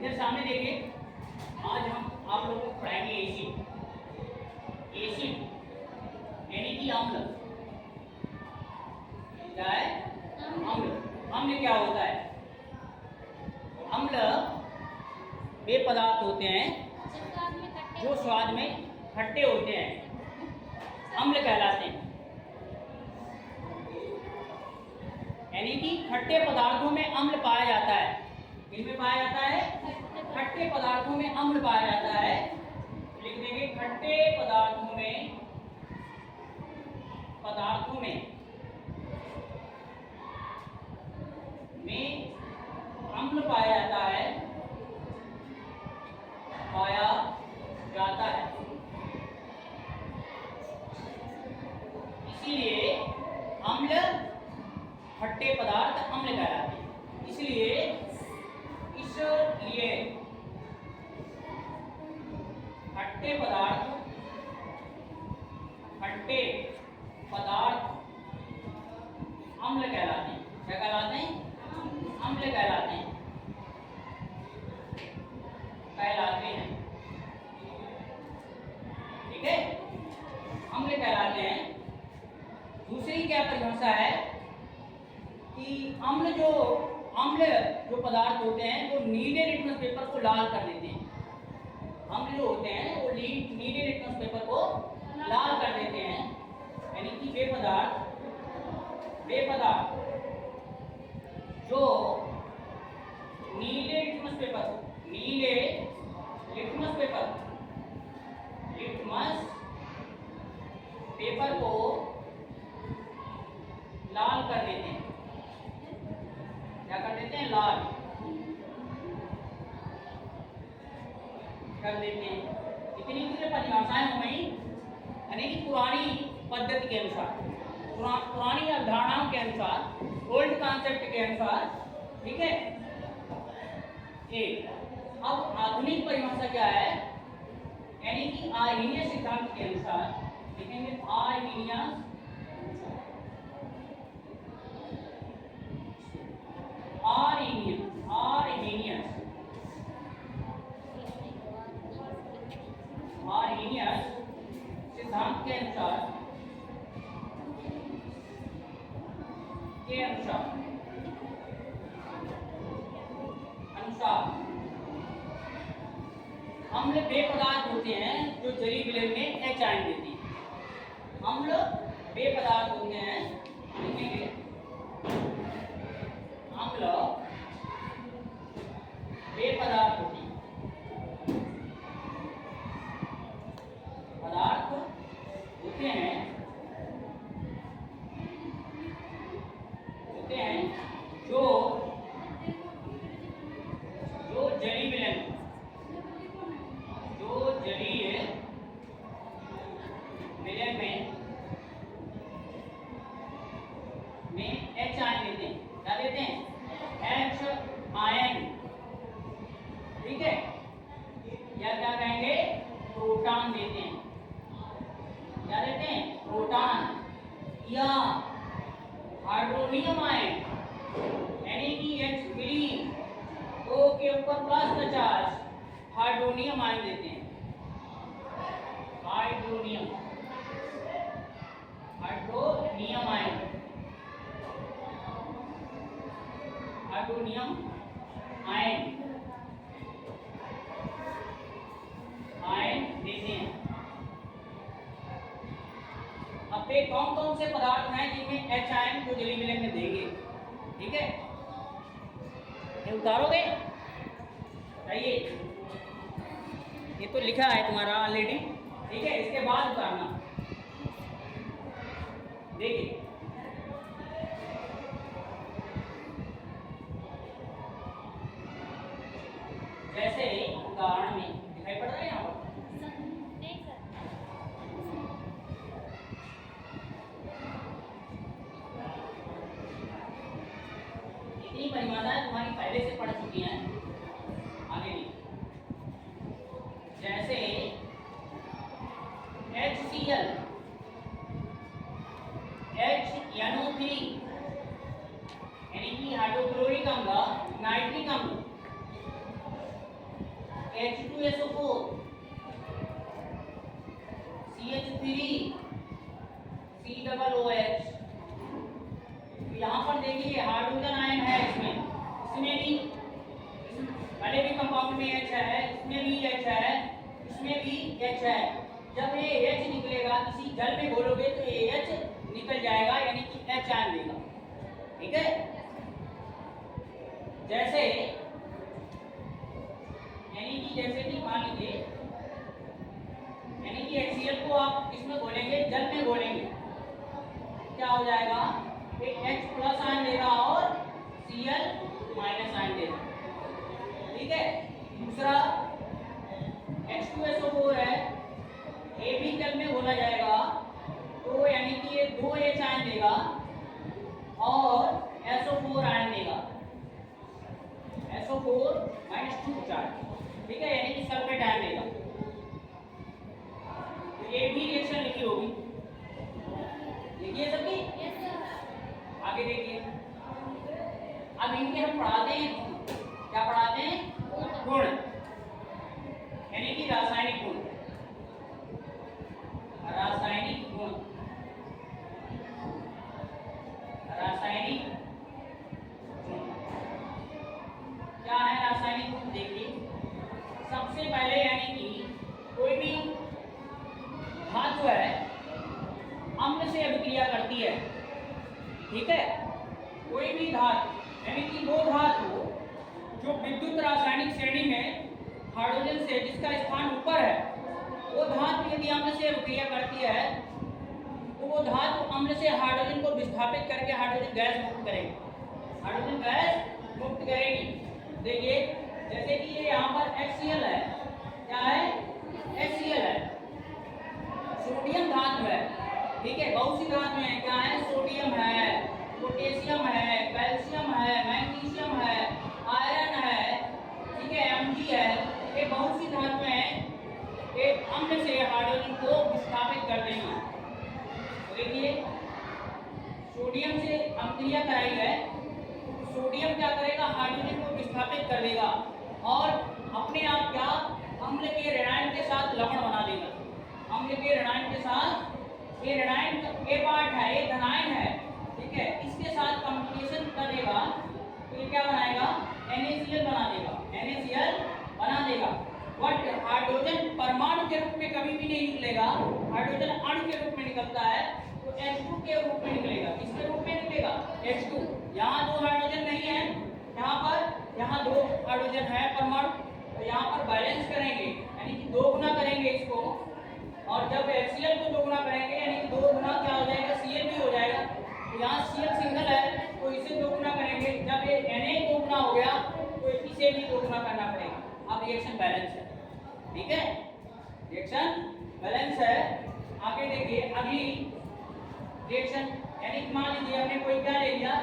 इधर सामने देखिए, आज हम आप लोगों को पढ़ाएंगे एसिड। एसिड यानी कि अम्ल। क्या है? अम्ल। अम्ल क्या होता है? अम्ल वे पदार्थ होते हैं जो स्वाद में खट्टे होते हैं, अम्ल कहलाते हैं। यानी कि खट्टे पदार्थों में अम्ल पाया जाता है। किनमें पाया जाता है? खट्टे पदार्थों में अम्ल पाया जाता है। लिख देंगे खट्टे पदार्थों में अम्ल पाया जाता है। इसीलिए अम्ल, खट्टे पदार्थ अम्ल कहलाते हैं। इसलिए खट्टे पदार्थ अम्ल कहलाते हैं। क्या कहलाते हैं? अम्ल कहलाते हैं। ठीक है, अम्ल कहलाते हैं। दूसरी क्या परिभाषा है कि अम्ल जो पदार्थ होते हैं वो नीले लिटमस पेपर को लाल कर देते हैं। अम्ल जो होते हैं वो नीले लिटमस पेपर को लाल कर देते हैं। यानी कि वे पदार्थ जो नीले लिटमस पेपर को लाल कर देते हैं। क्या कर देते हैं? लाल कर देते हैं। इतनी परिभाषाएं हो गई। यानी कि पुरानी पद्धति के अनुसार, पुरानी अवधारणाओं के अनुसार, ओल्ड कॉन्सेप्ट के अनुसार। ठीक है। अब आधुनिक परिभाषा क्या है? यानी कि आर्हीनियस सिद्धांत के अनुसार लिखेंगे आर्हीनियस सिद्धांत के अनुसार अम्ल वे पदार्थ होते हैं जो जली विलय में एच आयन देती है। अम्ल वे पदार्थ होते हैं, लिखेंगे अम्ल वे पदार्थ होते हैं जो जलीय विलय में एच आयन देते हैं। क्या देते हैं? H ion. ठीक है, या क्या कहेंगे? प्रोटॉन देते हैं। क्या देते हैं? प्रोटॉन या हाइड्रोनियम आयन। यानी कि H3O के ऊपर प्लस का चार्ज हाइड्रोनियम आयन देते हैं। हाइड्रोनियम आयन देते हैं। अब ये कौन कौन से पदार्थ हैं जिनमें एच आयन को जली विलय में देंगे? ठीक है, ये उतारोगे? चाहिए, ये तो लिखा है तुम्हारा ऑलरेडी। ठीक है, इसके बाद उतारना। देखिए, जैसे उदाहरण में दिखाई पड़ रहा है यहाँ पर। इतनी परिभाषाएं तुम्हारी पहले से पढ़ चुकी हैं। आगे नहीं, जैसे HCl HNO3 यानी कि हाइड्रोक्लोरिक अम्ल, नाइट्रिक अम्ल, H2SO4 CH3 COOH। यहाँ पर देखिए हाइड्रोजन आयन है, इसमें भी पहले भी कंपाउंड में H है, इसमें भी H है, इसमें भी H है। जब ये H निकलेगा किसी जल में घोलोगे तो ये H निकल जाएगा, यानी कि H आयन देगा। ठीक है, जैसे कि मान लीजिए, यानी कि HCl को आप इसमें घोलेंगे, जल में घोलेंगे, क्या हो जाएगा, एक H प्लस आयन देगा और Cl माइनस आयन देगा। ठीक है, दूसरा H2SO4 है, ये भी जल में घोला जाएगा तो यानी कि ये 2 H आयन देगा और SO4 आयन देगा, SO4 -2 चार्ज। ठीक है, यानी कि सल्फेट आयन देगा। तो ये भी रिएक्शन लिखी होगी, देखिए सबकी। आगे देखिए, अब इनके हम पढ़ाते हैं, क्या पढ़ाते हैं, गुण, यानी कि रासायनिक गुण। रासायनिक गुण, रासायनिक गुण क्या है? रासायनिक गुण देखिए, सबसे पहले यानी कि कोई भी धातु है अम्ल से अभिक्रिया करती है। ठीक है, कोई भी धातु यानी कि वो धातु जो विद्युत रासायनिक श्रेणी में हाइड्रोजन से जिसका स्थान ऊपर है, वो धातु यदि अम्ल से अभिक्रिया करती है तो वो धातु अम्ल से हाइड्रोजन को विस्थापित करके हाइड्रोजन गैस मुक्त करेगी, हाइड्रोजन गैस मुक्त करेगी। देखिए, जैसे कि ये यहाँ पर HCl है, क्या है, HCl है, सोडियम धातु है। ठीक है, बहुत सी धातु है, क्या है, सोडियम है, पोटेशियम है, कैल्शियम है, मैग्नीशियम है, आयरन है, ठीक है, Mg है, ये बहुत सी धातु हैं, ये अम्ल से हाइड्रोजन को विस्थापित कर देंगी। देखिए, सोडियम से अम्लीय कराई है, सोडियम क्या करेगा, हाइड्रोजन को विस्थापित कर देगा और अपने आप क्या, अम्ल के ऋणायन के साथ लवण बना देगा। अम्ल के ऋणायन के साथ, ये ऋणायन ए पार्ट है, ये धनायन है, ठीक है, इसके साथ कॉम्बिनेशन करेगा तो ये क्या बनाएगा, NaCl बना देगा, NaCl बना देगा। बट हाइड्रोजन परमाणु के रूप में कभी भी नहीं निकलेगा, हाइड्रोजन अणु के रूप में निकलता है तो H2 के रूप में निकलेगा। किसके रूप में निकलेगा, H2। यहाँ 2 हाइड्रोजन नहीं है, यहाँ 2 हाइड्रोजन है परमाणु, तो यहाँ पर बैलेंस करेंगे, यानी कि 2 गुना करेंगे इसको, और जब HCl को 2 गुना करेंगे यानी कि 2 गुना क्या हो जाएगा, Cl भी हो जाएगा। तो यहाँ Cl सिंगल है तो इसे 2 गुना करेंगे, जब ये Na 2 गुना हो गया तो इसे भी 2 गुना करना पड़ेगा। अब रिएक्शन बैलेंस है। ठीक है, रिएक्शन बैलेंस है। आगे देखिए, अगली रिएक्शन, यानी कि मान लीजिए हमने कोई क्या ले लिया,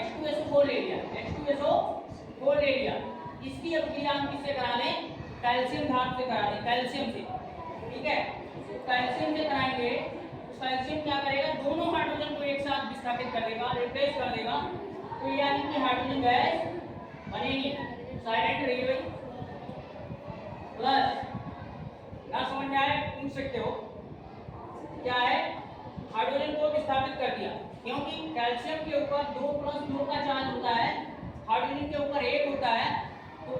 H2SO4 ले लिया, H2SO4 ले लिया, इसकी अभिक्रिया हम किससे करा दें, कैल्शियम धातु से करा दें, कैल्शियम से। ठीक है, तो कैल्शियम से कराएंगे तो कैल्शियम क्या करेगा, दोनों हाइड्रोजन को एक साथ विस्थापित कर देगा, रिप्लेस कर देगा, तो यानी कि हाइड्रोजन गैस बनेगी। साइलेंट रहिए भाई, प्लस ना समझ में आए पूछ सकते हो, क्या है, हाइड्रोजन को विस्थापित कर दिया, क्योंकि कैल्शियम के ऊपर 2+2 का चार्ज होता है, हाइड्रोजन के ऊपर 1 होता है, तो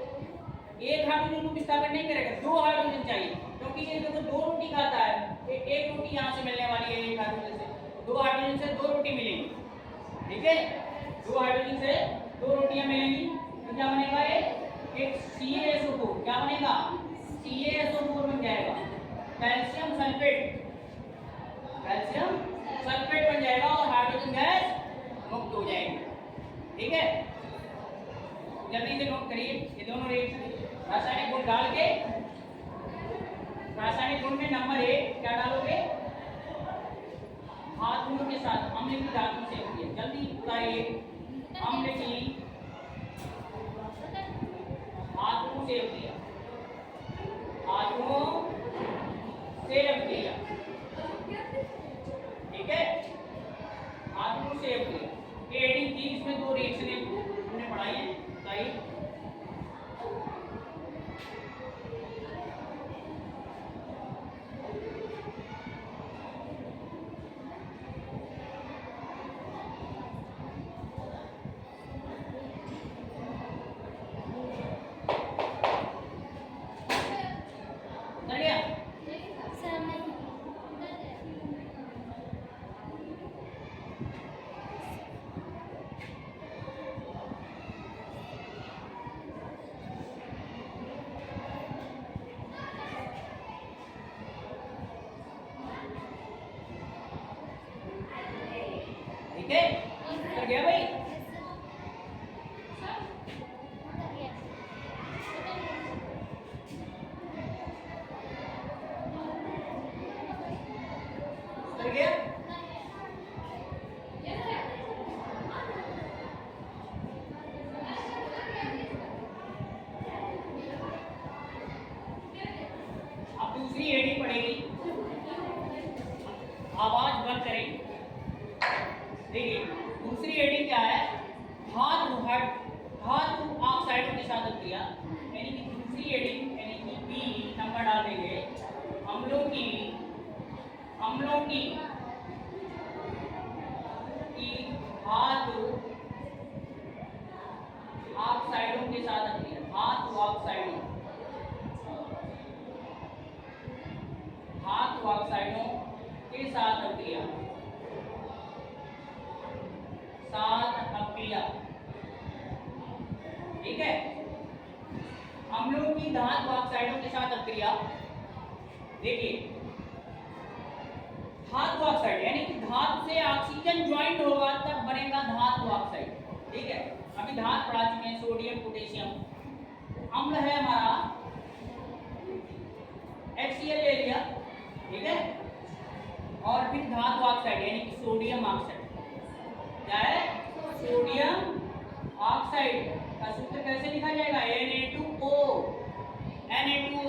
एक हाइड्रोजन को विस्थापित नहीं करेगा, 2 हाइड्रोजन चाहिए, क्योंकि ये देखो 2 रोटी खाता है, एक रोटी यहाँ से मिलने वाली है, एक हाइड्रोजन से, 2 हाइड्रोजन से 2 रोटी मिलेगी। ठीक है, 2 हाइड्रोजन से 2 रोटियां मिलेंगी, तो क्या बनेगा, एक CaSO4, क्या बनेगा, CaSO4 बन जाएगा, कैल्शियम सल्फेट, कैल्शियम सल्फेट बन जाएगा और हाइड्रोजन गैस मुक्त हो जाएगी। ठीक है, जल्दी से नोट करिए ये दोनों रिएक्शन। रासायनिक गुण डाल के, रासायनिक गुण में नंबर 1 क्या डालोगे, धातुओं के साथ, अम्ल की धातु से होती है, जल्दी बताइए, अम्ल की धातु से होती है, धातुओं से अभिक्रिया। ठीक है, धातुओं से अभिक्रिया, एडिंग की इसमें 2 रिएक्शनें हमने पढ़ाई है, बताइए। ठीक है, कर गया भाई। कर गया। अब दूसरी हेडिंग पड़ेगी, आवाज बंद करें। देखिए दूसरी हेडिंग क्या है, धातु ऑक्साइडों के साथ अभिक्रिया, यानी कि दूसरी हेडिंग यानी कि बी नंबर डाल देंगे, अम्लों की धातु ऑक्साइडों के साथ अभिक्रिया, धातु ऑक्साइडों के साथ अभिक्रिया, ठीक है। अम्लों की धातु ऑक्साइडों के साथ अभिक्रिया, देखिए धातु ऑक्साइड यानी कि धातु से ऑक्सीजन ज्वाइंट होगा तब बनेगा धातु ऑक्साइड, ठीक है। अभी धातु पढ़ा चुके हैं, सोडियम पोटेशियम। अम्ल है हमारा HCl ले लिया, ठीक है। और फिर धातु ऑक्साइड यानी कि सोडियम ऑक्साइड, क्या है, सोडियम ऑक्साइड का सूत्र कैसे लिखा जाएगा, Na2O,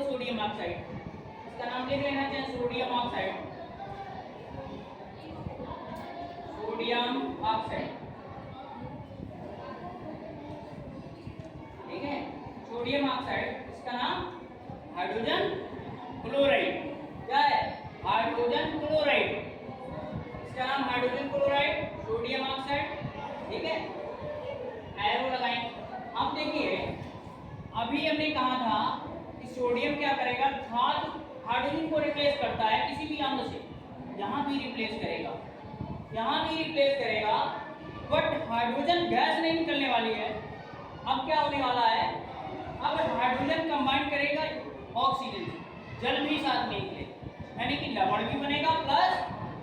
सोडियम ऑक्साइड, इसका नाम लिख लेना चाहिए सोडियम ऑक्साइड, ठीक है। सोडियम ऑक्साइड, इसका नाम हाइड्रोजन क्लोराइड, क्या है, हाइड्रोजन क्लोराइड, इसका नाम हाइड्रोजन क्लोराइड, सोडियम ऑक्साइड, ठीक है। एरो लगाएं। अब देखिए अभी हमने कहा था कि सोडियम क्या करेगा, धातु हाइड्रोजन को रिप्लेस करता है किसी भी अम्ल से, यहाँ भी रिप्लेस करेगा, बट हाइड्रोजन गैस नहीं निकलने वाली है। अब क्या होने वाला है, अब हाइड्रोजन कंबाइन करेगा ऑक्सीजन से, जल भी साथ में निकले, यानी कि लवण भी बनेगा प्लस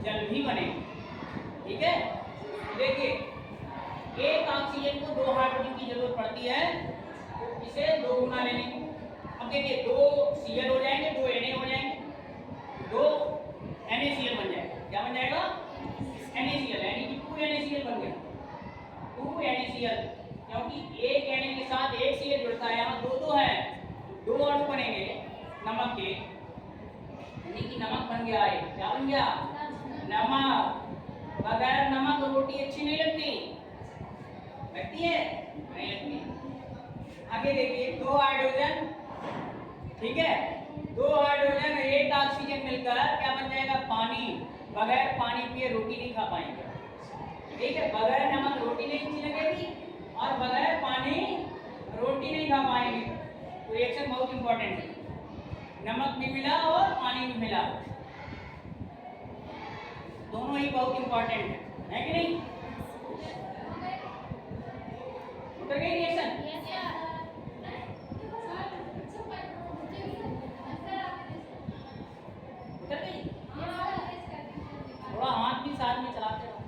जल भी बनेगा, ठीक है। देखिए एक ऑक्सीजन को 2 हाइड्रोजन की जरूरत पड़ती है, तो इसे 2 गुना लेने। अब देखिए 2 Cl हो जाएंगे, 2 Na हो जाएंगे, 2 NaCl बन जाएगा, क्या बन जाएगा, NaCl, यानी कि 2 NaCl बन गया, 2 NaCl, क्योंकि एक Na के साथ एक Cl जुड़ता है, यहाँ 2 है, 2 अणु बनेंगे नमक के, यानी कि नमक बन गया है, क्या बन गया, नमक। बगैर नमक रोटी अच्छी नहीं लगती है, नहीं लगती। आगे देखिए 2 हाइड्रोजन, ठीक है, 2 हाइड्रोजन 1 ऑक्सीजन मिलकर क्या बन जाएगा, पानी। बगैर पानी पिए रोटी नहीं खा पाएंगे, ठीक है। बगैर नमक रोटी नहीं अच्छी लगेगी और बगैर पानी रोटी नहीं खा पाएंगे, तो रिएक्शन बहुत इंपॉर्टेंट है, नमक भी मिला और पानी भी मिला, दोनों ही बहुत इंपॉर्टेंट है कि नहीं। उतर गई रिएक्शन, उतर गई, थोड़ा हाथ भी साथ में चलाते रहो।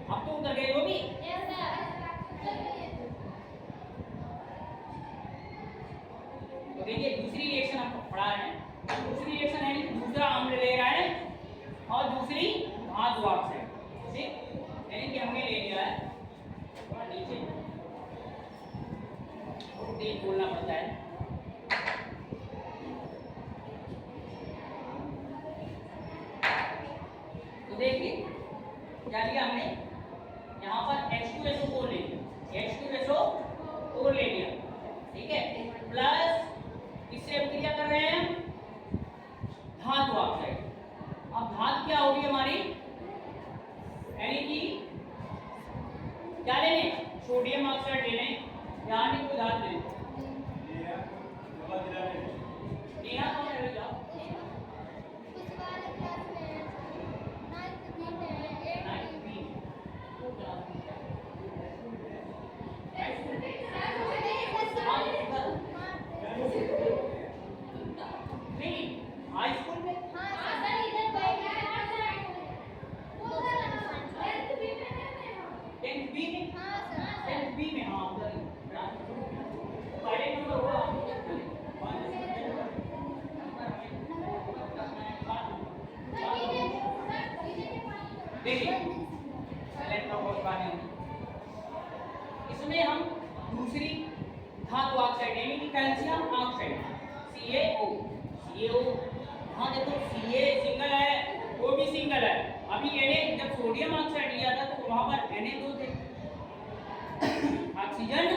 अब तो उतर गई वो भी, तो देखिए दूसरी रिएक्शन आपको पढ़ा है, दूसरी रिएक्शन है कि दूसरा अम्ल ले रहा है और दूसरी धातु ऑक्साइड, ठीक, यानी कि हमने ले लिया है, थोड़ा नीचे तेज बोलना पड़ता है, तो देखिए क्या लिया हमने, यहाँ पर H2SO4 ले लिया, H2SO4 ले लिया, ठीक है, प्लस किससे अभिक्रिया कर रहे हैं, धातु ऑक्साइड। अब धातु क्या होगी हमारी, यानी कि क्या लेने, सोडियम ऑक्साइड लेने, यहाँ नहीं कोई धातु लेने, यहाँ कौन है जाओ, देखिए इलेक्ट्रोफोर्स बातें होंगी। इसमें हम दूसरी धातु ऑक्साइड यानी कि कैल्शियम ऑक्साइड CaO हाँ देखो Ca सिंगल है, O भी सिंगल है। अभी Na जब सोडियम ऑक्साइड लिया था तो वहां पर Na2 थे, ऑक्सीजन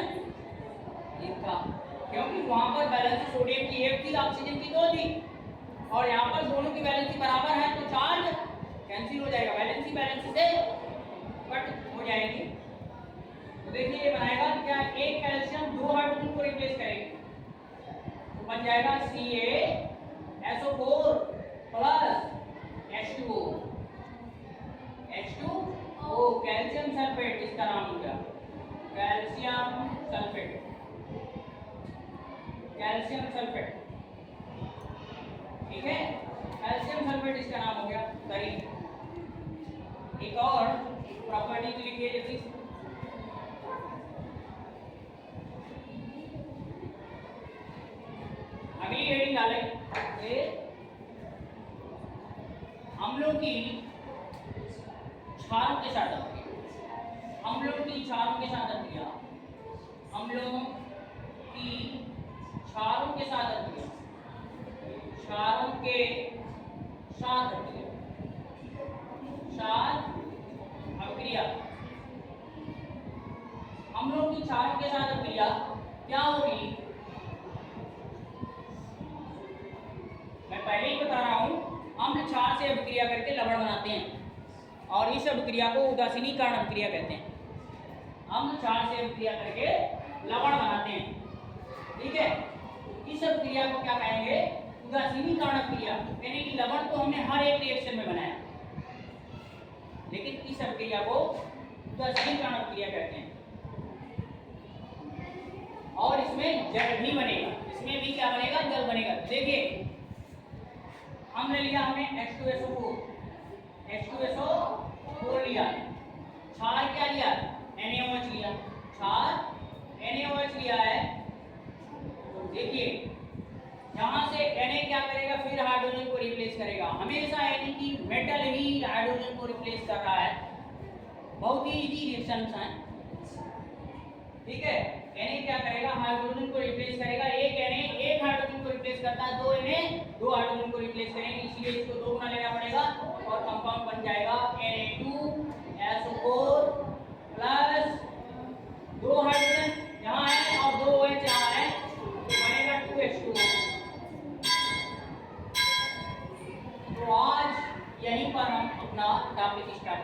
एक था, क्योंकि वहां पर वैलेंसी सोडियम की एक थी, ऑक्सीजन की दो थी, और यहाँ पर दोनों की वैलेंसी बराबर है तो चार्ज कैंसिल हो जाएगा, वैलेंसी से कट हो जाएगी। तो देखिए ये बनाएगा क्या, एक कैल्शियम दो हाइड्रोजन को रिप्लेस करेगा तो बन जाएगा CaSO4 plus H2O calcium sulphate, इसका नाम हो गया कैल्शियम सल्फेट। ठीक है, कैल्शियम सल्फेट इसका नाम हो गया। सही, एक और प्रॉपर्टी लिखिए जैसे अगली हेडिंग डालें, अम्लों की क्षारों के साथ अभिक्रिया, अम्लों की क्षारों के साथ अभिक्रिया, अम्लों की क्षारों के साथ अभिक्रिया, क्षारों के साथ अभिक्रिया, अम्लों की क्षारों के साथ अभिक्रिया क्या होगी, मैं पहले ही बता रहा हूं, अम्ल क्षार से अभिक्रिया करके लवण बनाते हैं और इस अभिक्रिया को उदासीनीकरण अभिक्रिया कहते हैं। अम्ल क्षार से अभिक्रिया करके लवण बनाते हैं, ठीक है। इस अभिक्रिया को क्या कहेंगे, उदासीनीकरण अभिक्रिया, यानी कि लवण तो हमने हर एक रिएक्शन में बनाया, लेकिन इस अभिक्रिया को उदासीनीकरण अभिक्रिया कहते हैं। और इसमें जल भी बनेगा, इसमें भी क्या बनेगा, जल बनेगा। देखिए हमने लिया, हमने H2SO4 लिया, क्षार क्या लिया, NaOH लिया, क्षार NaOH लिया है। देखिए यहां से Na क्या करेगा, फिर हाइड्रोजन को रिप्लेस करेगा, हमेशा यानी कि मेटल ही हाइड्रोजन को रिप्लेस कर रहा है, बहुत ही इजी रिएक्शंस हैं, ठीक है। Na क्या करेगा, हाइड्रोजन को रिप्लेस करेगा, एक Na एक हाइड्रोजन को रिप्लेस करता है, दो Na दो हाइड्रोजन को रिप्लेस करेंगे, इसलिए इसको दो गुना लेना पड़ेगा और कंपाउंड बन जाएगा Na2SO4 प्लस दो हाइड्रोजन यहाँ है और दो OH यहाँ है तो बनेगा 2H2O। तो आज यहीं पर हम अपना टॉपिक स्टार्ट